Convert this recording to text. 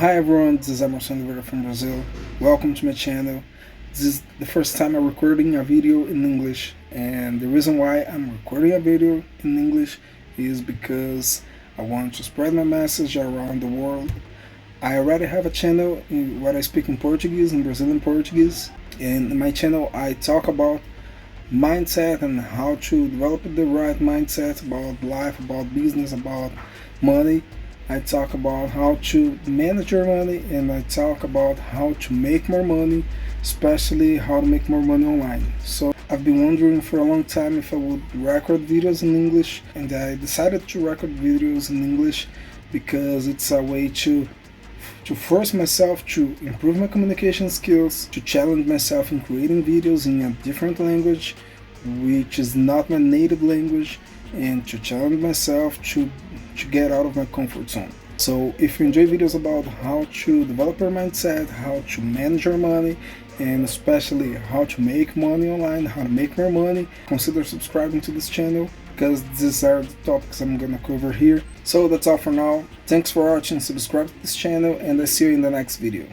Hi everyone, this is Emerson Oliveira from Brazil. Welcome to my channel. This is the first time I'm recording a video in English, and the reason why I'm recording a video in English is because I want to spread my message around the world. I already have a channel where I speak in Portuguese, in Brazilian Portuguese, and in my channel I talk about mindset and how to develop the right mindset about life, about business, about money. I talk about how to manage your money, and I talk about how to make more money, especially how to make more money online. So I've been wondering for a long time if I would record videos in English, and I decided to record videos in English because it's a way to force myself to improve my communication skills, to challenge myself in creating videos in a different language, which is not my native language, and to challenge myself to get out of my comfort zone. So if you enjoy videos about how to develop your mindset, how to manage your money, and especially how to make money online, how to make more money, consider subscribing to this channel because these are the topics I'm gonna cover here. So that's all for now. Thanks for watching, subscribe to this channel, and I'll see you in the next video.